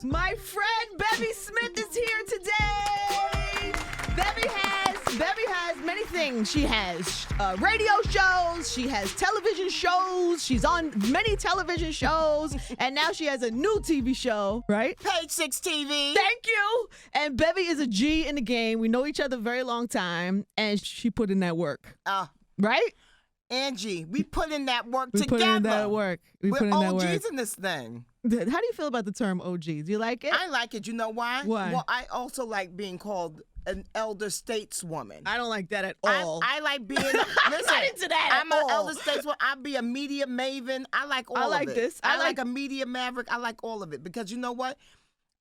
My friend Bevy Smith is here today. Bevy has many things. She has radio shows. She has television shows. She's on many television shows. And now she has a new TV show, right? Page 6 TV. Thank you. And Bevy is a G in the game. We know each other a very long time. And she put in that work. Right? Angie, we put in that work We together. put in that work. We're put in that work. OGs in this thing. How do you feel about the term OGs? Do you like it? I like it. You know why? Why? Well, I also like being called an elder stateswoman. I don't like that at all. I like being. I'm listen, not into that I'm at an all. elder stateswoman. I'll be a media maven. I like all I like of it. this. I like a media maverick. I like all of it because you know what?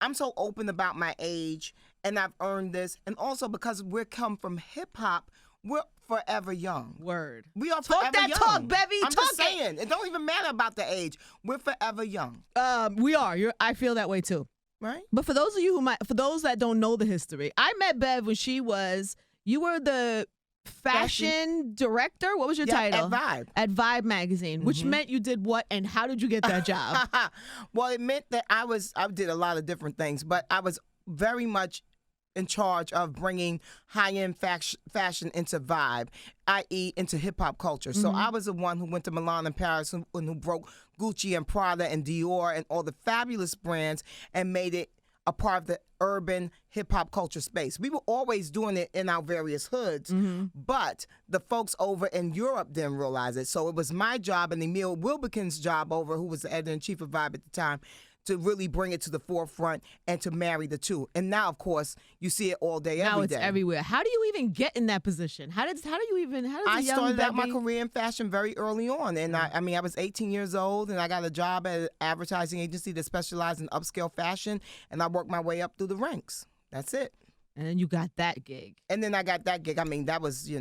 I'm so open about my age, and I've earned this, and also because we come from hip hop, we're forever young. Word. We are Talk forever that young. talk, Bevy. I'm Talk just saying. It don't even matter about the age. We're forever young. We are. I feel that way too. Right? But for those of you for those that don't know the history, I met Bev when you were the fashion director. What was your title? At Vibe. At Vibe magazine, which meant you did what and how did you get that job? Well, it meant that I did a lot of different things, but I was very much in charge of bringing high-end fashion into Vibe, i.e. into hip-hop culture. So I was the one who went to Milan and Paris and who broke Gucci and Prada and Dior and all the fabulous brands and made it a part of the urban hip-hop culture space. We were always doing it in our various hoods, but the folks over in Europe didn't realize it. So it was my job and Emil Wilbekin's job who was the editor-in-chief of Vibe at the time, to really bring it to the forefront and to marry the two. And now, of course, you see it all day, every day. Now it's everywhere. How do you even get in that position? How does I started out my career in fashion very early on. And I was 18 years old and I got a job at an advertising agency that specialized in upscale fashion. And I worked my way up through the ranks. That's it. And then you got that gig. And then I got that gig. I mean, that was,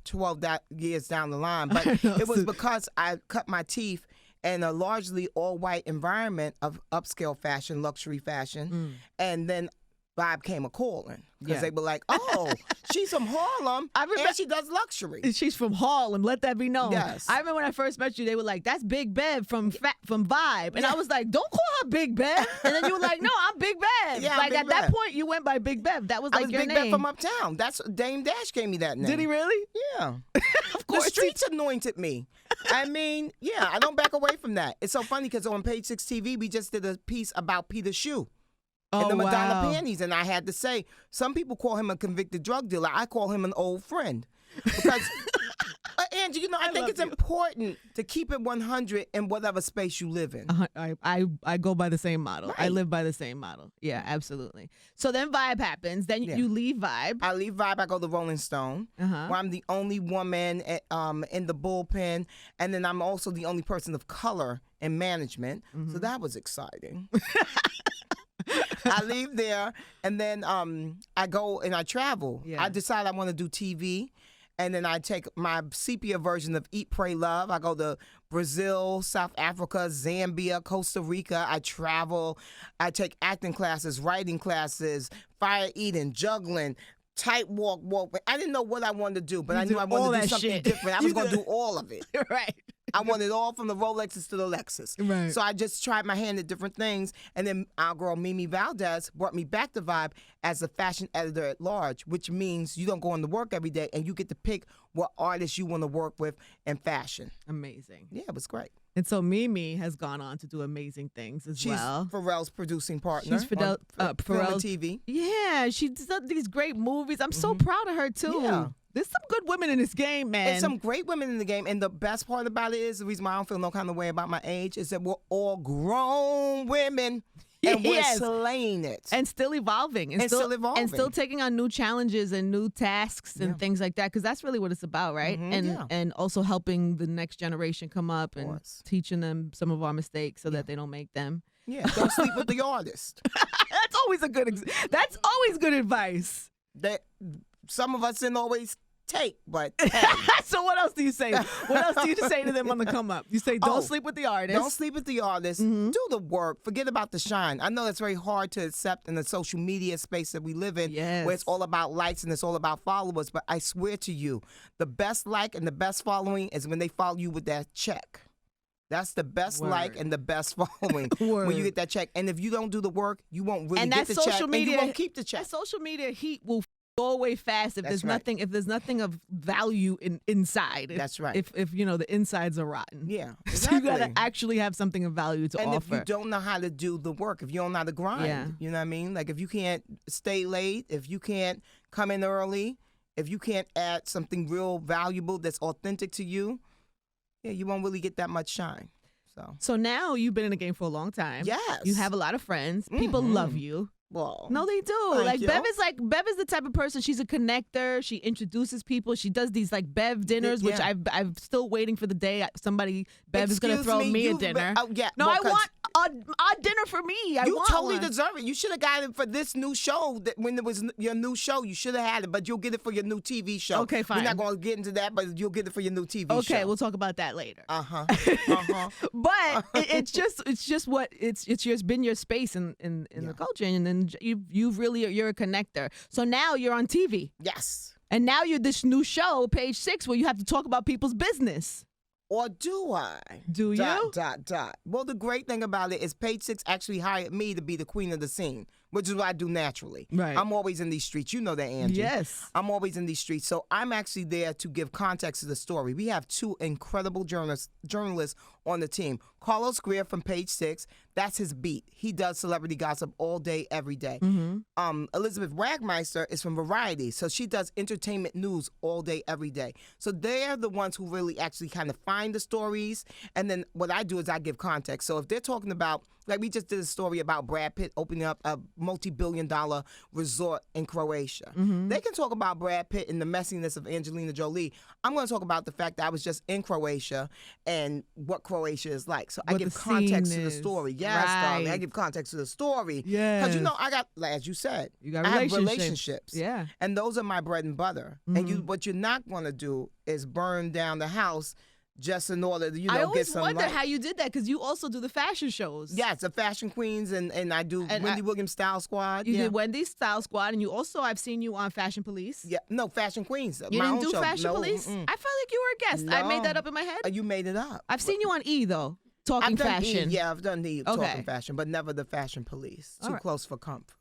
12 years down the line. But it was because I cut my teeth in a largely all-white environment of upscale fashion, luxury fashion. And then Vibe came a-calling because they were like, oh, she's from Harlem and she does luxury. She's from Harlem, let that be known. Yes. I remember when I first met you, they were like, that's Big Bev from Vibe. And I was like, don't call her Big Bev. And then you were like, no, I'm Big Bev. Yeah, like Big at that Bev. point, you went by Big Bev. That was like I was your Big name. Bev from Uptown. That's Dame Dash gave me that name. Did he really? Yeah. Of course. The streets anointed me. I mean, yeah, I don't back away from that. It's so funny because on Page 6 TV, we just did a piece about Peter Shoe and the Madonna panties. And I had to say, some people call him a convicted drug dealer. I call him an old friend. Because, Angie, I think it's important to keep it 100 in whatever space you live in. I go by the same model. Right. I live by the same model. Yeah, absolutely. So then Vibe happens. Then you leave Vibe. I leave Vibe. I go to Rolling Stone, where I'm the only woman in the bullpen. And then I'm also the only person of color in management. So that was exciting. I leave there, and then I go and I travel. Yeah. I decide I want to do TV, and then I take my sepia version of Eat, Pray, Love. I go to Brazil, South Africa, Zambia, Costa Rica. I travel. I take acting classes, writing classes, fire eating, juggling, tight walk. I didn't know what I wanted to do, but I knew I wanted to do something different. I was going to do all of it. Right. I wanted all from the Rolexes to the Lexus. Right. So I just tried my hand at different things. And then our girl Mimi Valdez brought me back to Vibe as a fashion editor at large, which means you don't go into work every day and you get to pick what artists you want to work with in fashion. Amazing. Yeah, it was great. And so Mimi has gone on to do amazing things as well. She's Pharrell's producing partner. She's Film Pharrell's and TV. Yeah, she does these great movies. I'm so proud of her too. Yeah. There's some good women in this game, man. There's some great women in the game. And the best part about it is, the reason why I don't feel no kind of way about my age, is that we're all grown women. And we're slaying it. And still evolving. And still evolving. And still taking on new challenges and new tasks and things like that. Because that's really what it's about, right? And also helping the next generation come up and teaching them some of our mistakes so that they don't make them. Yeah, don't sleep with the artist. That's always good advice. That some of us didn't always take, but hey. So what else do you say? What else do you say to them on the come up? You say, don't sleep with the artist. Don't sleep with the artist. Do the work. Forget about the shine. I know it's very hard to accept in the social media space that we live in, where it's all about likes and it's all about followers. But I swear to you, the best like and the best following is when they follow you with that check. That's the best Word. like and the best following Word. when you get that check. And if you don't do the work, you won't really And get that the check, social and media- you won't keep the check. That social media heat will go away fast if That's there's right. nothing. If there's nothing of value inside. That's right. If the insides are rotten. Yeah, So you gotta exactly. actually have something of value to And offer. if you don't know how to do the work, if you don't know how to grind, Yeah. you know what I mean? Like if you can't stay late, if you can't come in early, if you can't add something real valuable that's authentic to you, yeah, you won't really get that much shine. So now you've been in the game for a long time. Yes. You have a lot of friends. People love you. Well, No, they do. Thank Like you. Bev is the type of person. She's a connector. She introduces people. She does these like Bev dinners, which Yeah. I'm still waiting for the day Bev is gonna Excuse throw me a you've dinner. been- oh, yeah, No, well, I 'cause want a dinner for me. you want totally one. deserve it. You should have got it for this new show. That when it was your new show, you should have had it. But you'll get it for your new TV show. Okay, fine. We're not going to get into that, but you'll get it for your new TV show. Okay, we'll talk about that later. But it's just been your space in the culture, and then you're a connector. So now you're on TV, Yes. and now you're this new show, Page 6, where you have to talk about people's business. Or do I? Do you? Dot. Well, the great thing about it is Page 6 actually hired me to be the queen of the scene, which is what I do naturally. Right. I'm always in these streets. You know that, Angie. Yes. I'm always in these streets. So I'm actually there to give context to the story. We have two incredible journalists on the team. Carlos Greer from Page 6, that's his beat. He does celebrity gossip all day, every day. Elizabeth Wagmeister is from Variety, so she does entertainment news all day, every day. So they're the ones who really actually kind of find the stories, and then what I do is I give context. So if they're talking about, like we just did a story about Brad Pitt opening up a multi-billion-dollar resort in Croatia. They can talk about Brad Pitt and the messiness of Angelina Jolie. I'm going to talk about the fact that I was just in Croatia and what Croatia is like. So I What give the context scene to the is. story. Yes, darling. I Right. give context to the story. Yes. Because, I got, as you said, You got I have relationships. relationships. Yeah. And those are my bread and butter. And what you're not going to do is burn down the house just in order to, I get always some wonder light. how you did that, because you also do the fashion shows. Yes, the Fashion Queens, and I do And Wendy Williams Style Squad. You yeah. did Wendy's Style Squad, and you also, I've seen you on Fashion Police. Yeah, no, Fashion Queens. You my didn't own do show. Fashion No, Police? mm-mm. I felt like you were a guest. I made No. that up in my head. You made it up. I've seen you on E, though, talking I've done fashion. Yeah, I've done the Okay. talking fashion, but never the Fashion Police. All Too right. close for comfort.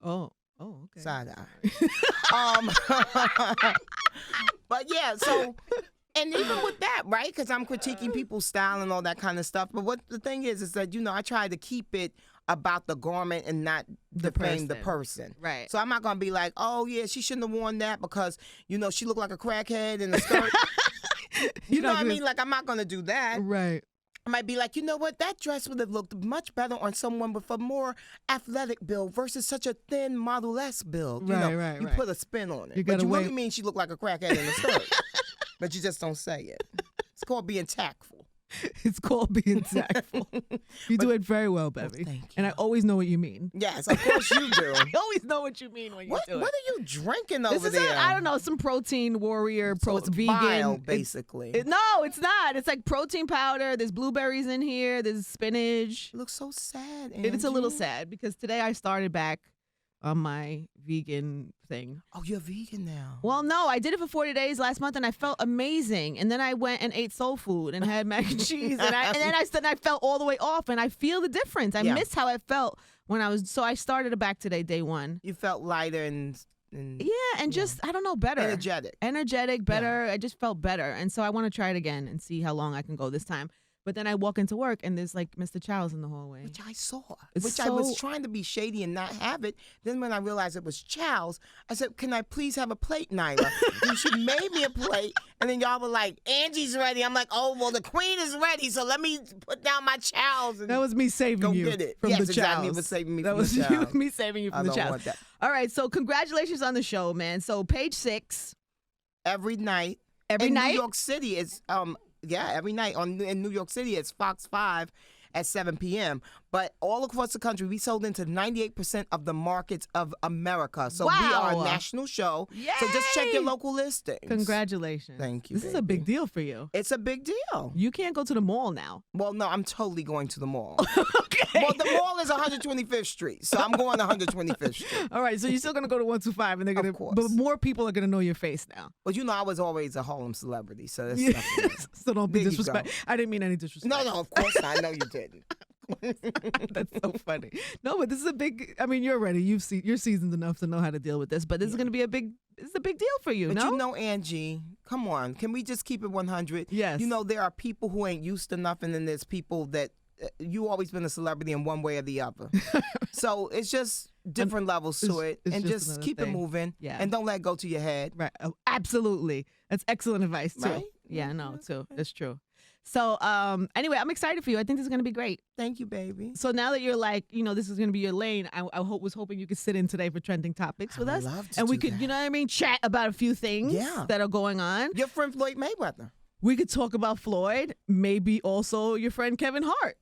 Oh, okay. Side eye. But yeah, so, and even with that, right? Because I'm critiquing people's style and all that kind of stuff. But what the thing is that, I try to keep it about the garment and not defame the person. Right. So I'm not going to be like, oh, yeah, she shouldn't have worn that because, she looked like a crackhead in a skirt. You know what I mean? Like, I'm not going to do that. Right. I might be like, you know what? That dress would have looked much better on someone with a more athletic build versus such a thin model-esque build. You Right. put a spin on it. You But gotta you really wait. mean she looked like a crackhead in a skirt. But you just don't say it. It's called being tactful. It's called being tactful. You do it very well, Bevy. thank you. And I always know what you mean. Yes, of course you do. I always know what you mean when you What do it. are you drinking over This is there? I don't know, some protein warrior, So it's vegan. bile, It's- basically. no, it's not. It's like protein powder. There's blueberries in here. There's spinach. It looks so sad, It's a little Angie. sad because today I started back on my vegan thing. Oh, you're vegan now. Well, no, I did it for 40 days last month and I felt amazing. And then I went and ate soul food and had mac and cheese. And then I felt all the way off and I feel the difference. I Yeah. missed how I felt when so I started it back today, day one. You felt lighter and Yeah, and just, I don't know, better. energetic. Better. I just felt better. And so I want to try it again and see how long I can go this time. But then I walk into work and there's like Mr. Chow's in the hallway. Which I saw. It's I was so- trying to be shady and not have it. Then when I realized it was Chow's, I said, can I please have a plate, Nyla? And she made me a plate. And then y'all were like, Angie's ready. I'm like, oh, well, the queen is ready. So let me put down my Chow's. And That was me saving Go you get it. from Yes, the exactly. Chow's. It was saving me that from was the Chow's. me saving you from I the don't Chow's. want that. All right, so congratulations on the show, man. So Page 6. Every night. Every in night? New York City, it's every night in New York City, it's Fox 5 at 7 p.m. But all across the country, we sold into 98% of the markets of America. So we are a Wow. national show. So just check your Yay! local listings. Congratulations. Thank you, This is a baby. big deal for you. It's a big deal. You can't go to the mall now. Well, no, I'm totally going to the mall. Okay. Well, the mall is 125th Street, so I'm going to 125th Street. All right, so you're still gonna go to 125, and they're gonna. Of course. But more people are gonna know your face now. But I was always a Harlem celebrity, so that's Yeah. nothing. So don't be There you disrespect. go. I didn't mean any disrespect. No, of course not. I know you didn't. That's so funny. No, but this is a big. I mean, you're ready. You're seasoned enough to know how to deal with this. But this is gonna be a big. It's a big deal for you. But No. Angie, come on. Can we just keep it 100? Yes. There are people who ain't used to nothing, and there's people that you always been a celebrity in one way or the other. So it's just different levels to it, it's and just just another keep it thing. moving. Yeah. And don't let it go to your head. Right. Oh, absolutely. That's excellent advice too. Right? Yeah. No. Too. It's true. So anyway, I'm excited for you. I think this is gonna be great. Thank you, baby. So now that you're like, this is gonna be your lane, I was hoping you could sit in today for trending topics with I us, would love to and we do could, that. you know what I mean, chat about a few things Yeah. that are going on. Your friend Floyd Mayweather. We could talk about Floyd, maybe also your friend Kevin Hart.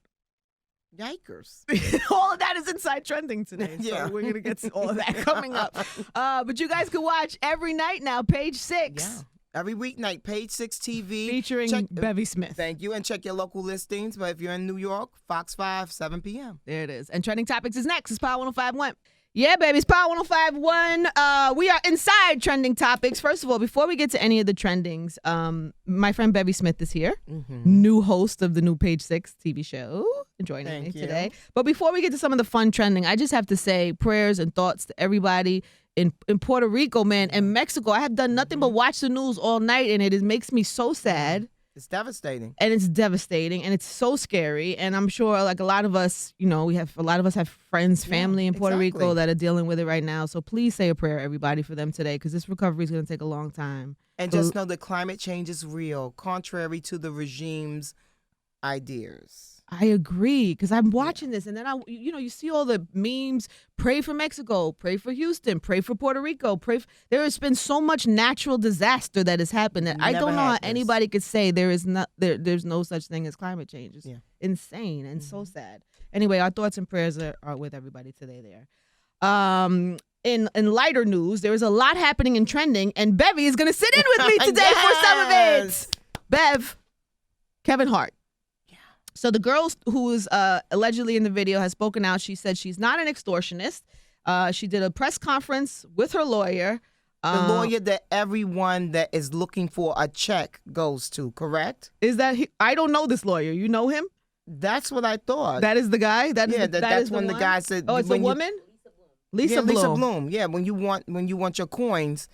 Yikers. All of that is inside trending today. So Yeah. we're gonna get to all of that coming up. But you guys can watch every night now, Page 6. Yeah. Every weeknight, Page 6 TV. Featuring Bevy Smith. Thank you. And check your local listings. But if you're in New York, Fox 5, 7 p.m. There it is. And Trending Topics is next. It's Power 105.1. Yeah, baby. It's Power 105.1. We are inside Trending Topics. First of all, before we get to any of the trendings, my friend Bevy Smith is here. New host of the new Page 6 TV show. Joining Thank me you. today. But before we get to some of the fun trending, I just have to say prayers and thoughts to everybody in Puerto Rico, man, and Mexico. I have done nothing but watch the news all night, and it makes me so sad. It's devastating. And it's devastating, and it's so scary. And I'm sure, like a lot of us, a lot of us have friends, family in Puerto Rico exactly. that are dealing with it right now. So please say a prayer, everybody, for them today, because this recovery is going to take a long time. And just know that climate change is real, contrary to the regime's ideas. I agree, because I'm watching this, and then you see all the memes. Pray for Mexico, pray for Houston, pray for Puerto Rico. There has been so much natural disaster that has happened that I Never don't know how had this. anybody could say there's no such thing as climate change. It's Yeah. insane and so sad. Anyway, our thoughts and prayers are with everybody today there. In lighter news, there is a lot happening in trending, and Bevy is going to sit in with me today for some of Yes. it. Bev, Kevin Hart. So the girl who is allegedly in the video has spoken out. She said she's not an extortionist. She did a press conference with her lawyer. The lawyer that everyone that is looking for a check goes to, correct? Is that I don't know this lawyer. You know him? That's what I thought. That is the guy? That is yeah, the, that's is when the one? guy said. Oh, it's a when you- woman? Lisa Bloom. Lisa Bloom. Yeah, when you want your coins,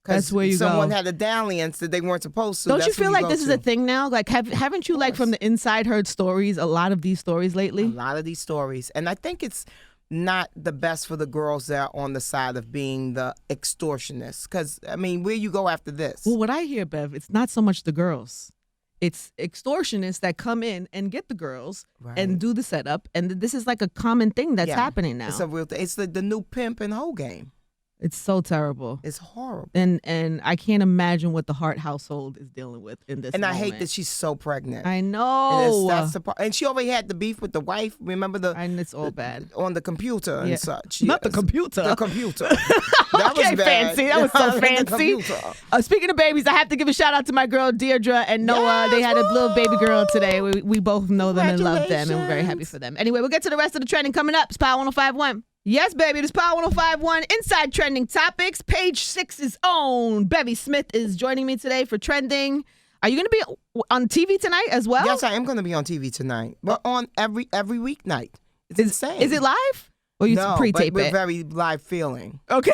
That's where you someone go. had a dalliance that they weren't supposed to. Don't you that's who feel like go this is to. a thing now? Like, haven't you, like, from the inside heard stories, a lot of these stories A lately? lot of these stories, and I think it's not the best for the girls that are on the side of being the extortionists. Because I mean, where you go after this? Well, what I hear, Bev, it's not so much the girls. It's extortionists that come in and get the girls and Right. do the setup. And this is like a common thing that's Yeah. happening now. It's a real thing. It's the new pimp and hoe game. It's so terrible. It's horrible. And I can't imagine what the Hart household is dealing with in this And I moment. hate that she's so pregnant. I And know. that's the part. And she already had the beef with the wife. Remember And it's all bad. on the computer Yeah. and such. Not the Yes. computer. The computer. That Okay, was bad. fancy. That was so The fancy. computer. Speaking of babies, I have to give a shout out to my girl Deirdre and Noah. They had a little baby girl today. We both know them and love them, and we're very happy for them. Anyway, we'll get to the rest of the trending coming up. It's Power 105.1. Yes, baby, this Power 105.1 Inside Trending Topics. Page 6's own Bevy Smith is joining me today for trending. Are you going to be on TV tonight as well? Yes, I am going to be on TV tonight. We're on every weeknight. It's insane. Is it live? Or you No, pre-tape but we're it? very live feeling. Okay.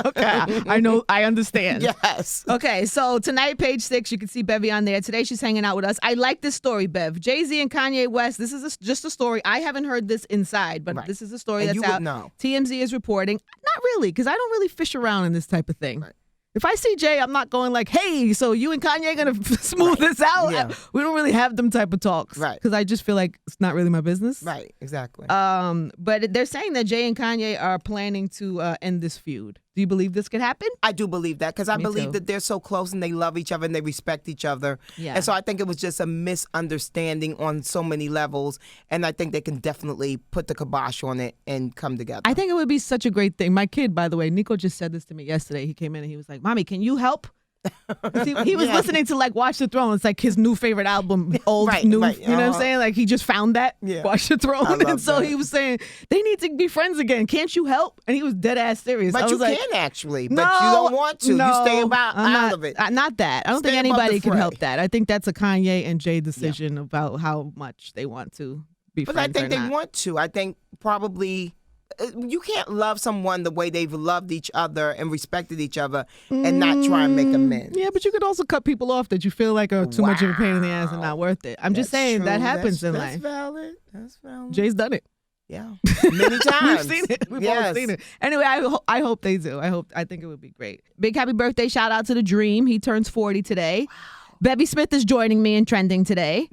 Okay. I know. I understand. Yes. Okay, so tonight, Page 6, you can see Bevy on there. Today, she's hanging out with us. I like this story, Bev. Jay-Z and Kanye West, this is just a story. I haven't heard this inside, but Right. this is a story And that's you would out. know. TMZ is reporting. Not really, because I don't really fish around in this type of thing. Right. If I see Jay, I'm not going like, hey, so you and Kanye going to smooth this out? Yeah. We don't really have them type of talks. Right. Because I just feel like it's not really my business. Right, exactly. But they're saying that Jay and Kanye are planning to end this feud. Do you believe this could happen? I do believe that because I Me believe too. that they're so close and they love each other and they respect each other. Yeah. And so I think it was just a misunderstanding on so many levels. And I think they can definitely put the kibosh on it and come together. I think it would be such a great thing. My kid, by the way, Nico just said this to me yesterday. He came in and he was like, Mommy, can you help? He was listening to like Watch the Throne. It's like his new favorite album, old, new. Right. You know what I'm saying? Like he just found that, Watch the Throne. And so he was saying, they need to be friends again. Can't you help? And he was dead ass serious. But you can actually, but you don't want to. You stay out of it. Not that. I don't think anybody can help that. I think that's a Kanye and Jay decision about how much they want to be friends. But I think they want to. I think probably you can't love someone the way they've loved each other and respected each other and not try and make amends. Yeah, but you could also cut people off that you feel like are too much of a pain in the ass and not worth it. I'm just saying that happens in life. That's valid. Jay's done it. Yeah, many times. We've seen it. We've all seen it. Anyway, I hope they do. I think it would be great. Big happy birthday shout out to the Dream. He turns 40 today. Wow. Bevy Smith is joining me in trending today.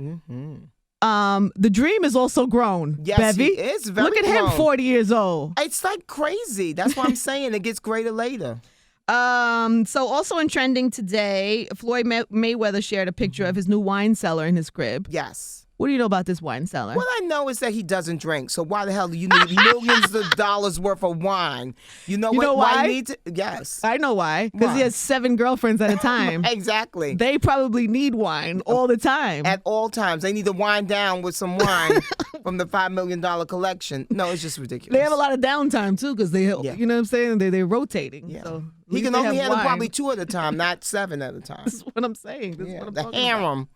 The Dream is also grown. Yes, Bevy. he is very Look at grown. him, 40 years old. It's like crazy. That's what I'm saying. It gets greater later. So also in trending today, Floyd Mayweather shared a picture of his new wine cellar in his crib. Yes. What do you know about this wine cellar? What I know is that he doesn't drink. So why the hell do you need millions of dollars worth of wine? You know what? Why? Why need to? Yes. I know why. Because he has 7 girlfriends at a time. Exactly. They probably need wine all the time. At all times. They need to wind down with some wine from the $5 million collection. No, it's just ridiculous. They have a lot of downtime, too, because you know what I'm saying? They're rotating. Yeah. So he can only handle probably 2 at a time, not 7 at a time. This is what I'm saying. This is what I'm talking harem.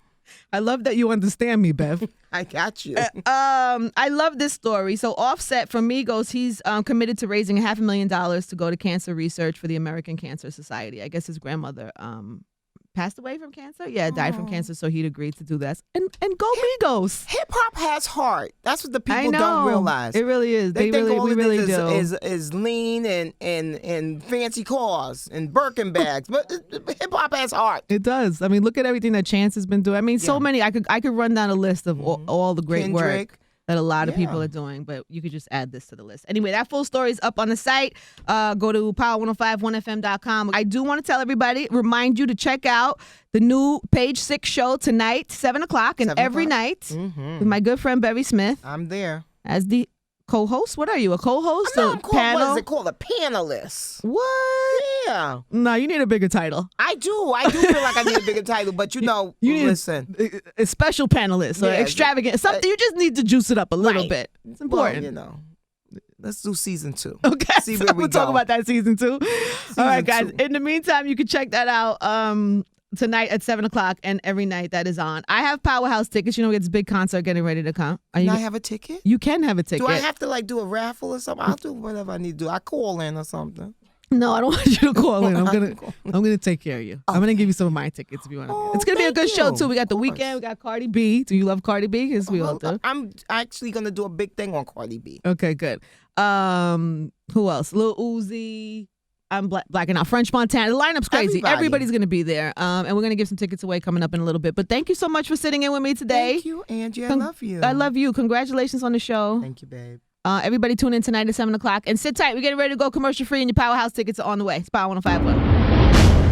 I love that you understand me, Bev. I got you. I love this story. So Offset from Migos, he's committed to raising $500,000 to go to cancer research for the American Cancer Society. I guess his grandmother passed away from cancer. Yeah, died from cancer, so he'd agreed to do that. And go Migos. Hip hop has heart. That's what the people don't realize. It really is. They think all we really do. Is lean and fancy cars and Birkin bags, but hip hop has heart. It does. I mean, look at everything that Chance has been doing. I mean, so many. I could run down a list of all the great work that a lot of people are doing, but you could just add this to the list. Anyway, that full story is up on the site. Go to power1051fm.com. I do want to tell everybody, remind you to check out the new Page 6 show tonight, 7 o'clock, and every night with my good friend Bevy Smith. I'm there. As the co-host? What are you, a co-host? What is it called? A panelist. What? Yeah. No, you need a bigger title. I do feel like I need a bigger title, but you listen. A special panelist or extravagant. Something you just need to juice it up a little bit. It's important. Well, let's do season 2. Okay. See where we'll talk about that season 2. All right, guys. In the meantime, you can check that out tonight at 7 o'clock and every night that is on. I have Powerhouse tickets. You know, it's a big concert getting ready to come. Can I have a ticket? You can have a ticket. Do I have to do a raffle or something? I'll do whatever I need to do. I call in or something. No, I don't want you to call in. I'm gonna take care of you. I'm gonna give you some of my tickets if you want to. It's gonna be a good show too. We got The Weeknd. We got Cardi B. Do you love Cardi B? Because we all do. I'm actually gonna do a big thing on Cardi B. Okay, good. Who else? Lil Uzi. I'm blacking out. French Montana. The lineup's crazy. Everybody's going to be there. And we're going to give some tickets away coming up in a little bit. But thank you so much for sitting in with me today. Thank you, Angie. I love you. I love you. Congratulations on the show. Thank you, babe. Everybody tune in tonight at 7 o'clock. And sit tight. We're getting ready to go commercial free and your Powerhouse tickets are on the way. It's Power 105.1.